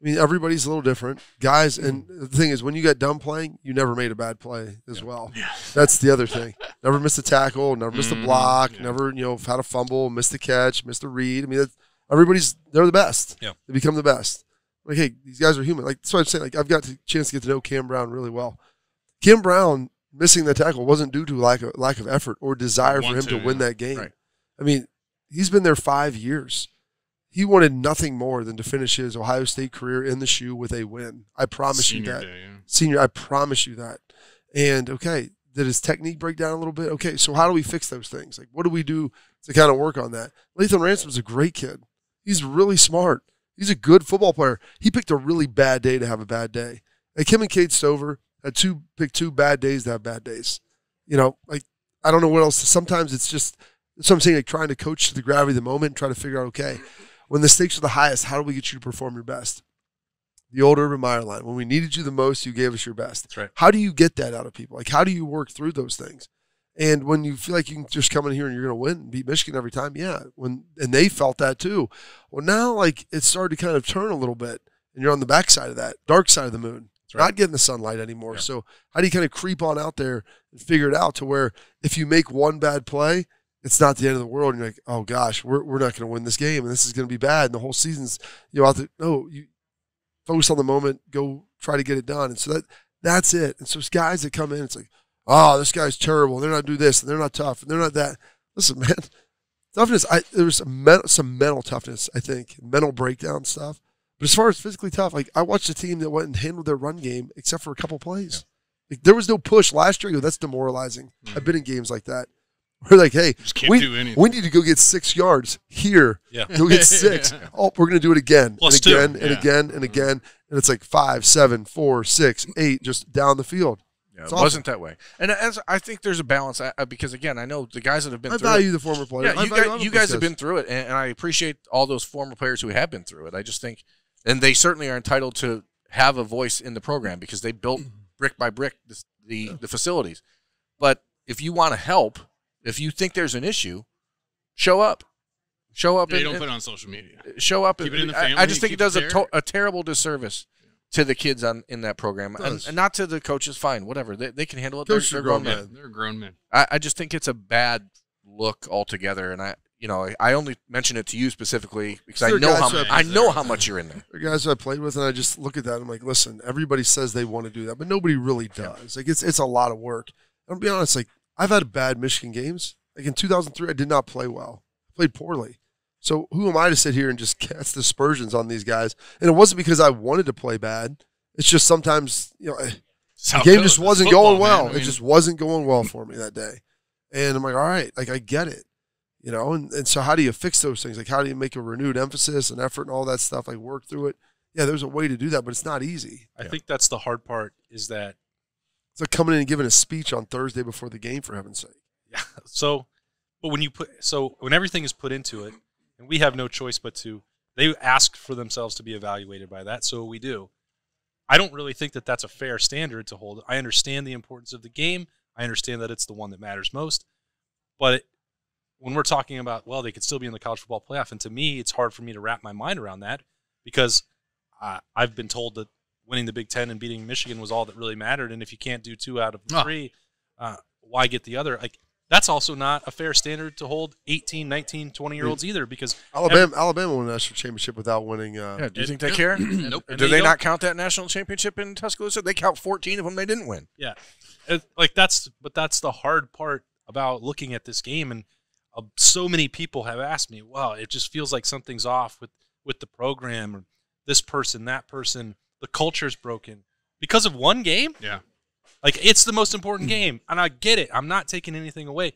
I mean, everybody's a little different. Guys, and the thing is, when you get done playing, you never made a bad play as well. Yeah. That's the other thing. Never missed a tackle, never missed a block, never, had a fumble, missed a catch, missed a read. I mean, they're the best. Yeah. They become the best. Like, hey, these guys are human. Like, that's what I'm saying. Like, I've got the chance to get to know Cam Brown really well. Cam Brown missing the tackle wasn't due to lack of effort or desire for him to win that game. Right. I mean, he's been there 5 years. He wanted nothing more than to finish his Ohio State career in the shoe with a win. I promise you that. Senior, I promise you that. And, okay, did his technique break down a little bit? Okay, so how do we fix those things? Like, what do we do to kind of work on that? Lathan Ransom's a great kid. He's really smart. He's a good football player. He picked a really bad day to have a bad day. Like him and Cade Stover had picked 2 bad days to have bad days. You know, like, I don't know what else. Sometimes it's just, that's what I'm saying, like trying to coach to the gravity of the moment and try to figure out, okay, when the stakes are the highest, how do we get you to perform your best? The old Urban Meyer line, when we needed you the most, you gave us your best. That's right. How do you get that out of people? Like, how do you work through those things? And when you feel like you can just come in here and you're going to win and beat Michigan every time, yeah. And they felt that too. Well, now, like, it's started to kind of turn a little bit, and you're on the backside of that, dark side of the moon. Right. Not getting the sunlight anymore. Yeah. So how do you kind of creep on out there and figure it out to where if you make one bad play, it's not the end of the world. And you're like, oh, gosh, we're not going to win this game, and this is going to be bad. And the whole season's, out there. No, you focus on the moment, go try to get it done. And so that's it. And so it's guys that come in, it's like, oh, this guy's terrible. They're not do this, and they're not tough, and they're not that. Listen, man, toughness, there was some mental toughness, I think, mental breakdown stuff. But as far as physically tough, like I watched a team that went and handled their run game except for a couple plays. Yeah. Like, there was no push last year. That's demoralizing. I've been in games like that. We're like, hey, we need to go get 6 yards here. Yeah. Go get 6. Yeah. Oh, we're going to do it again. Plus and again 2. and again and again. And it's like 5, 7, 4, 6, 8, just down the field. Yeah, it wasn't that way. And as I think there's a balance because, again, I know the guys that have been through it. I value the former players. Yeah, you guys have been through it, and I appreciate all those former players who have been through it. I just think, and they certainly are entitled to have a voice in the program because they built brick by brick the facilities. But if you want to help, if you think there's an issue, show up. Show up. They don't put it on social media. Show up. Keep it in the family. I just think it does a terrible disservice to the kids in that program, and not to the coaches. Fine, whatever, they can handle it. They're grown men. They're grown men. I just think it's a bad look altogether, and I only mention it to you specifically because I know how much you're in there. There are guys I played with, and I just look at that. And I'm like, listen, everybody says they want to do that, but nobody really does. Like it's a lot of work. I'll be honest. Like I've had bad Michigan games. Like in 2003, I did not play well. I played poorly. So who am I to sit here and just cast aspersions on these guys? And it wasn't because I wanted to play bad. It's just sometimes, the game just wasn't going well. It just wasn't going well for me that day. And I'm like, all right, like I get it, and so how do you fix those things? Like how do you make a renewed emphasis and effort and all that stuff, like work through it? Yeah, there's a way to do that, but it's not easy. I think that's the hard part is that. It's like coming in and giving a speech on Thursday before the game, for heaven's sake. Yeah. But when everything is put into it, and we have no choice but they ask for themselves to be evaluated by that, so we do. I don't really think that that's a fair standard to hold. I understand the importance of the game. I understand that it's the one that matters most. But when we're talking about, they could still be in the college football playoff, and to me, it's hard for me to wrap my mind around that because I've been told that winning the Big Ten and beating Michigan was all that really mattered, and if you can't do 2 out of the 3, why get the other? Like, that's also not a fair standard to hold 18, 19, 20-year-olds either because Alabama won a national championship without winning. Do you think they care? Nope. Do they not count that national championship in Tuscaloosa? They count 14 of them they didn't win. Yeah. That's the hard part about looking at this game, and so many people have asked me, wow, it just feels like something's off with the program or this person, that person. The culture's broken because of one game? Yeah. Like, it's the most important game, and I get it. I'm not taking anything away.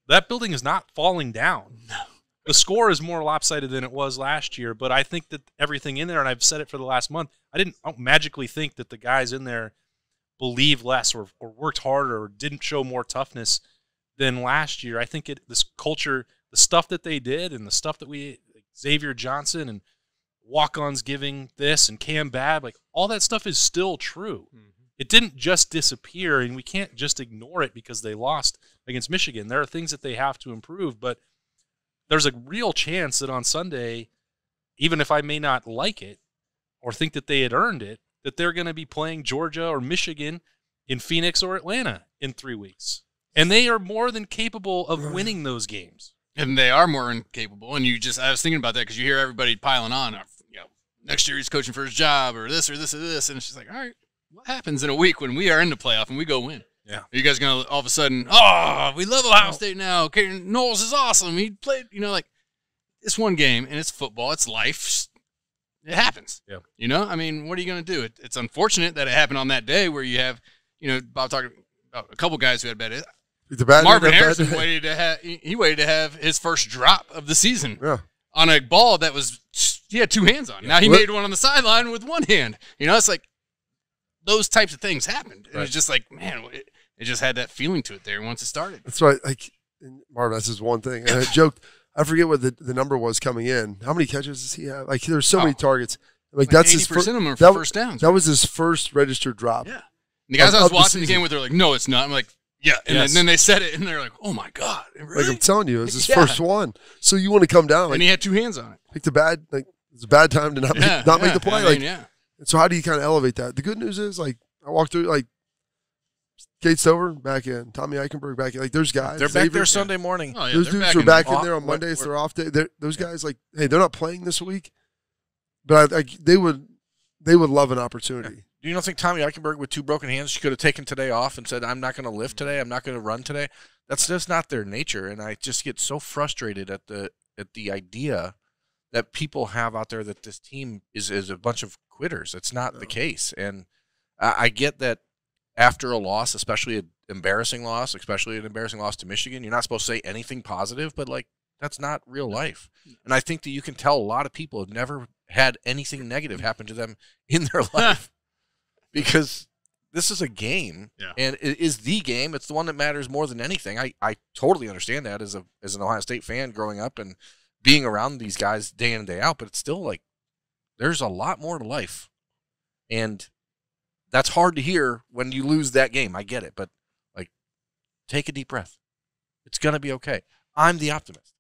That building is not falling down. No. The score is more lopsided than it was last year, but I think that everything in there, and I've said it for the last month, I don't magically think that the guys in there believe less or worked harder or didn't show more toughness than last year. I think this culture, the stuff that they did and the stuff that Xavier Johnson and walk-ons giving this and Cam Babb, like all that stuff is still true. Mm-hmm. It didn't just disappear, and we can't just ignore it because they lost against Michigan. There are things that they have to improve, but there's a real chance that on Sunday, even if I may not like it or think that they had earned it, that they're going to be playing Georgia or Michigan in Phoenix or Atlanta in 3 weeks. And they are more than capable of winning those games. And they are more than capable. And I was thinking about that because you hear everybody piling on. next year he's coaching for his job or this or this or this. And it's just like, all right, what happens in a week when we are in the playoff and we go win? Yeah. Are you guys going to all of a sudden, oh, we love Ohio State now. Okay, Knowles is awesome. He played, like, it's one game and it's football. It's life. It happens. Yeah. I mean, what are you going to do? It's unfortunate that it happened on that day where you have, Bob talking about a couple guys who had bad days. Marvin Harrison waited to have his first drop of the season on a ball that he had two hands on. Now he made one on the sideline with one hand. It's like those types of things happened. And it's just like, man, it just had that feeling to it there once it started. That's right. Like Marvin, that's just one thing. And I joked, I forget what the number was coming in. How many catches does he have? Like there's so many targets. Like that's his first. Of them are for first downs. That was his first registered drop. Yeah. And the guys I was watching the game with, they're like, no, it's not. I'm like, yeah. And then they said it, and they're like, oh my God, really? Like I'm telling you, it was his first one. So you want to come down? And he had two hands on it. Pick it's a bad time to not make the play. I mean, And so how do you kind of elevate that? The good news is, like, I walked through, like, Kate Stover back in, Tommy Eichenberg back in. Like, there's guys. They're back there Sunday morning. Oh, yeah, those dudes are back in there on Monday. It's their off day. Those guys, like, hey, they're not playing this week, but they would love an opportunity. Do you don't think Tommy Eichenberg with two broken hands, she could have taken today off and said, I'm not going to lift today. I'm not going to run today. That's just not their nature. And I just get so frustrated at the idea that people have out there that this team is a bunch of quitters. It's not the case. And I get that after a loss, especially an embarrassing loss to Michigan, you're not supposed to say anything positive, but, like, that's not real life. And I think that you can tell a lot of people have never had anything negative happen to them in their life because this is a game, and it is the game. It's the one that matters more than anything. I totally understand that as an Ohio State fan growing up and being around these guys day in and day out, but it's still like there's a lot more to life. And that's hard to hear when you lose that game. I get it, but, like, take a deep breath. It's going to be okay. I'm the optimist.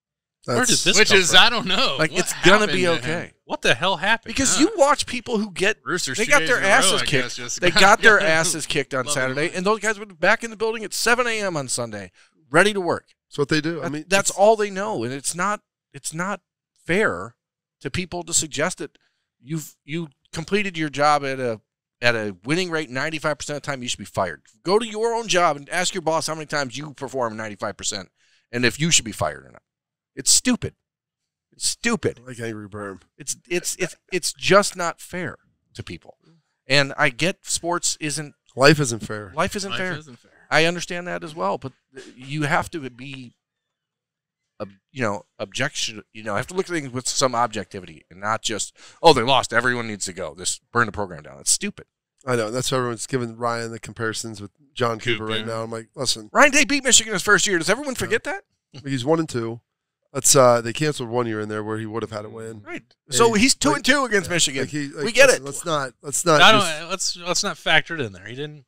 Where did this Which come is, from? I don't know. Like, it's going to be okay. What the hell happened? Because you watch people who get Roosters, they got their asses kicked. They got their asses kicked on Saturday, and those guys were back in the building at 7 a.m. on Sunday, ready to work. That's what they do. I mean, that's all they know, and it's not fair to people to suggest that you completed your job at a winning rate 95% of the time. You should be fired. Go to your own job and ask your boss how many times you perform 95%, and if you should be fired or not. It's stupid. It's stupid. Like Angry Bird. It's just not fair to people. And I get sports isn't life isn't fair. Life isn't fair. I understand that as well, but you have to be objection. I have to look at things with some objectivity and not just, oh, they lost, everyone needs to go. This burn the program down. It's stupid. I know. That's why everyone's giving Ryan the comparisons with John Cooper right now. I'm like, listen, Ryan Day beat Michigan his first year. Does everyone forget that? He's 1-2. They canceled 1 year in there where he would have had a win. Right. So he's 2-2 against Michigan. We get it. Let's not let's not factor it in there. He didn't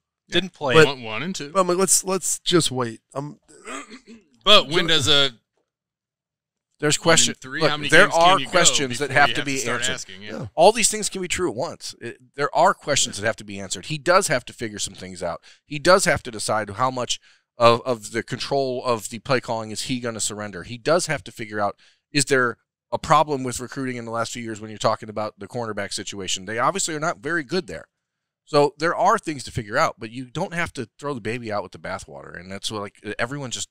play. But, 1 and 2. But I'm like, let's just wait. But when does there's questions. There are questions that have to be answered. Asking, All these things can be true at once. There are questions that have to be answered. He does have to figure some things out. He does have to decide how much of the control of the play calling is he going to surrender. He does have to figure out, is there a problem with recruiting in the last few years when you're talking about the cornerback situation? They obviously are not very good there. So there are things to figure out, but you don't have to throw the baby out with the bathwater. And that's what, like, everyone just,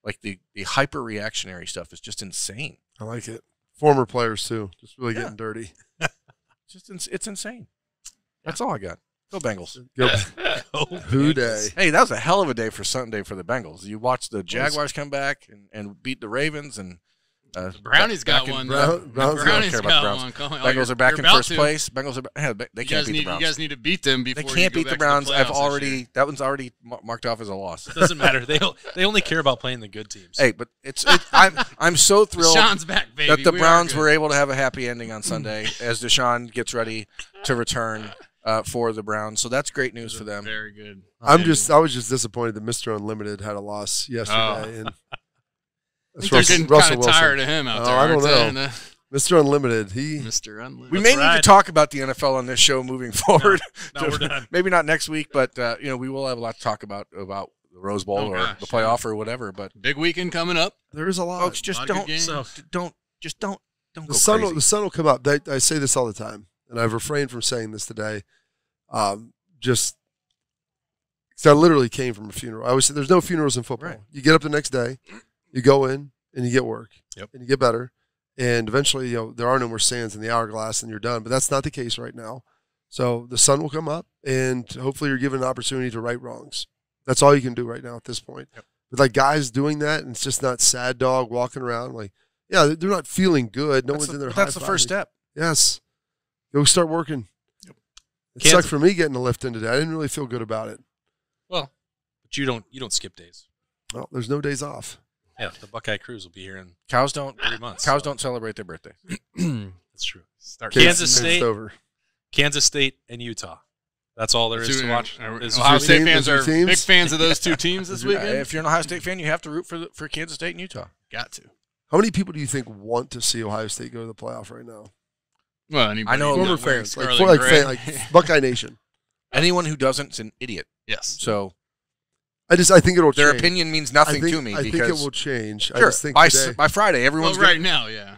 like, the hyper reactionary stuff is just insane. I like it. Former players too, just really getting dirty. It's insane. That's all I got. Go Bengals. Go Who day? Hey, that was a hell of a day for Sunday for the Bengals. You watched the Jaguars come back and beat the Ravens, and the Brownies got one. Brownies got one. Bengals are back in first place. Bengals are they can't beat the Browns. You guys need to beat them before they can't beat the Browns. That one's already marked off as a loss. It doesn't matter. They only care about playing the good teams. Hey, but I'm so thrilled Deshaun's back, baby. that the Browns were able to have a happy ending on Sunday as Deshaun gets ready to return for the Browns. So that's great news for them. Very good. I was just disappointed that Mr. Unlimited had a loss yesterday. And they're getting kind of tired of him out there. I don't know. Mr. Unlimited. Mr. Unlimited. We may need to talk about the NFL on this show moving forward. No, we're done. Maybe not next week, but we will have a lot to talk about the Rose Bowl or the playoff or whatever. But big weekend coming up. There is a lot. Folks, just don't go crazy. The sun will come up. I say this all the time. and I've refrained from saying this today, just because I literally came from a funeral. I always say there's no funerals in football. Right. You get up the next day, you go in, and you get work, Yep. and you get better. And eventually, there are no more sands in the hourglass, and you're done. But that's not the case right now. So the sun will come up, and hopefully you're given an opportunity to right wrongs. That's all you can do right now at this point. Yep. But like guys doing that, and it's just not sad dog walking around. Like, yeah, they're not feeling good. No one's in there. That's the first step. Yes. Go start working. Yep. It sucked for me getting the lift in today. I didn't really feel good about it. Well, but you don't skip days. Well, there's no days off. Yeah, the Buckeye Cruise will be here in Cows don't 3 months. Cows don't celebrate their birthday. That's true. Kansas State and Utah. That's all there is to watch. Ohio State fans are big fans of those two teams this weekend. If you're an Ohio State fan, you have to root for Kansas State and Utah. Got to. How many people do you think want to see Ohio State go to the playoff right now? Well, I know former fans, like Buckeye Nation. Anyone who doesn't is an idiot. Yes. So I think it'll change. Their opinion means nothing to me. I think it will change. Sure, I just think by Friday, everyone's right now, yeah.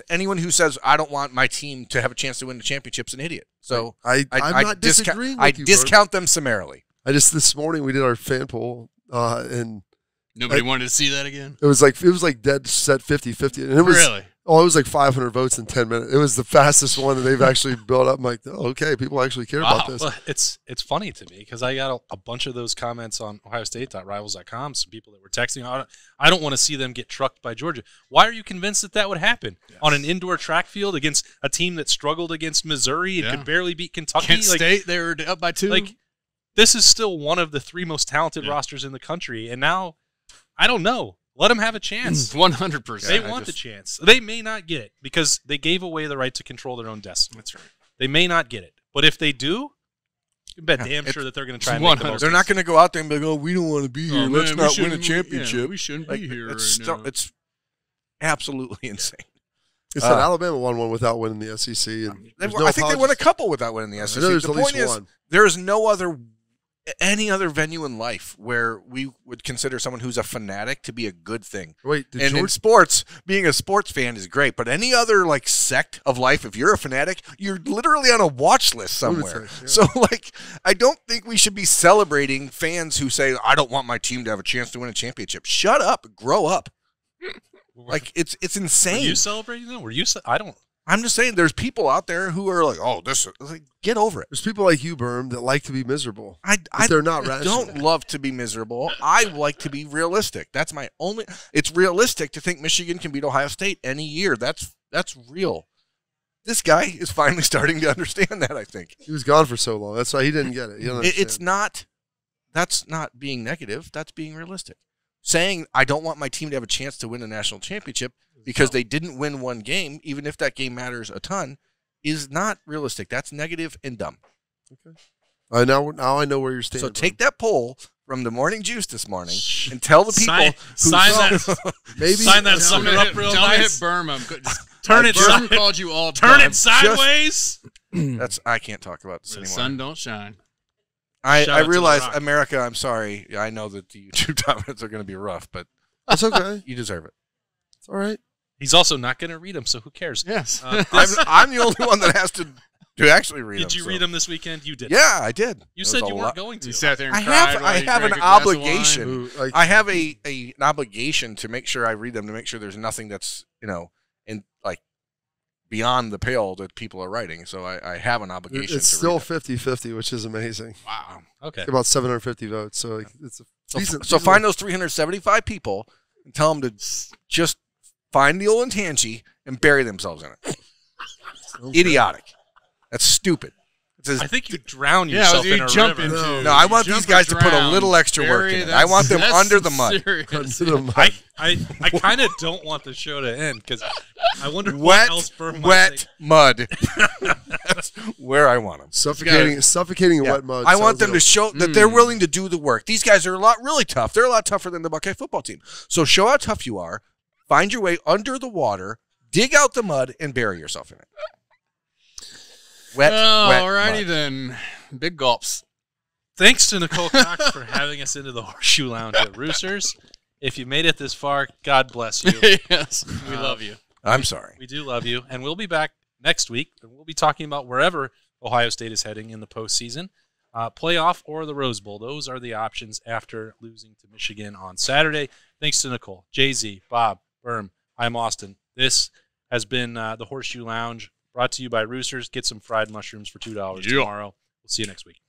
Anyone who says I don't want my team to have a chance to win the championship's an idiot. So I'm not disagreeing with you, discount them summarily. This morning we did our fan poll and nobody wanted to see that again. It was like dead set 50-50, and it was really. Oh, it was like 500 votes in 10 minutes. It was the fastest one that they've actually built up. I'm like, oh, okay, people actually care about this. Well, it's funny to me because I got a bunch of those comments on OhioState.Rivals.com. Some people that were texting, I don't want to see them get trucked by Georgia. Why are you convinced that would happen on an indoor track field against a team that struggled against Missouri and could barely beat Kentucky? Kent State, they were up by 2. Like, this is still one of the 3 most talented rosters in the country, and now I don't know. Let them have a chance. 100%. They want the chance. They may not get it because they gave away the right to control their own destiny. That's right. They may not get it. But if they do, you bet damn sure that they're going to try and make the most. They're not going to go out there and be like, oh, we don't want to be here. Let's not win a championship. Yeah, we shouldn't be here It's absolutely insane. It's Alabama won one without winning the SEC. And I think they won a couple without winning the SEC. The point is, there is no any other venue in life where we would consider someone who's a fanatic to be a good thing. Wait, in sports, being a sports fan is great, but any other sect of life, if you're a fanatic, you're literally on a watch list somewhere. Yeah. So I don't think we should be celebrating fans who say, I don't want my team to have a chance to win a championship. Shut up, grow up. It's insane. Were you celebrating them? Were you? I don't. I'm just saying, there's people out there who are like, "Oh, get over it." There's people like you, Berm, that like to be miserable. They're not rational. Don't love to be miserable. I like to be realistic. That's my only. It's realistic to think Michigan can beat Ohio State any year. That's real. This guy is finally starting to understand that. I think he was gone for so long. That's why he didn't get it. It's not. That's not being negative. That's being realistic. Saying I don't want my team to have a chance to win a national championship because they didn't win one game, even if that game matters a ton, is not realistic. That's negative and dumb. Okay. Now I know where you're standing. So take that poll from the Morning Juice this morning and tell the people sign that sucker up real nice. Hit Burma. Turn it. Burma called you all. Turn it sideways. I can't talk about this anymore. The sun don't shine. I realize, America, I'm sorry. I know that the YouTube comments are going to be rough, but that's okay. You deserve it. It's all right. He's also not going to read them, so who cares? Yes. I'm the only one that has to actually read them. Did you read them this weekend? You did. Yeah, I did. You said you weren't going to. You sat there and I cried have an obligation. I have an obligation to make sure I read them, to make sure there's nothing that's, beyond the pale that people are writing. So I have an obligation. It's still 50-50, which is amazing. Wow. Okay. About 750 votes. So it's decent. So find those 375 people and tell them to just find the old Intangi and bury themselves in it. Idiotic. That's stupid. I think you drown yourself in a river. No, I want these guys to put a little extra work in it. I want them under the mud. I kind of don't want the show to end because I wonder what else Burma wet mud. That's where I want them. Suffocating in wet mud. I want them to show that they're willing to do the work. These guys are really tough. They're a lot tougher than the Buckeye football team. So show how tough you are. Find your way under the water, dig out the mud, and bury yourself in it. Wet alrighty mud. then. Big gulps. Thanks to Nicole Cox for having us into the Horseshoe Lounge at Roosters. If you made it this far, God bless you. Yes, we love you. I'm sorry. We do love you, and we'll be back next week. We'll be talking about wherever Ohio State is heading in the postseason. Playoff or the Rose Bowl. Those are the options after losing to Michigan on Saturday. Thanks to Nicole, Jay-Z, Bob, Berm. I'm Austin. This has been the Horseshoe Lounge, brought to you by Roosters. Get some fried mushrooms for $2 tomorrow. We'll see you next week.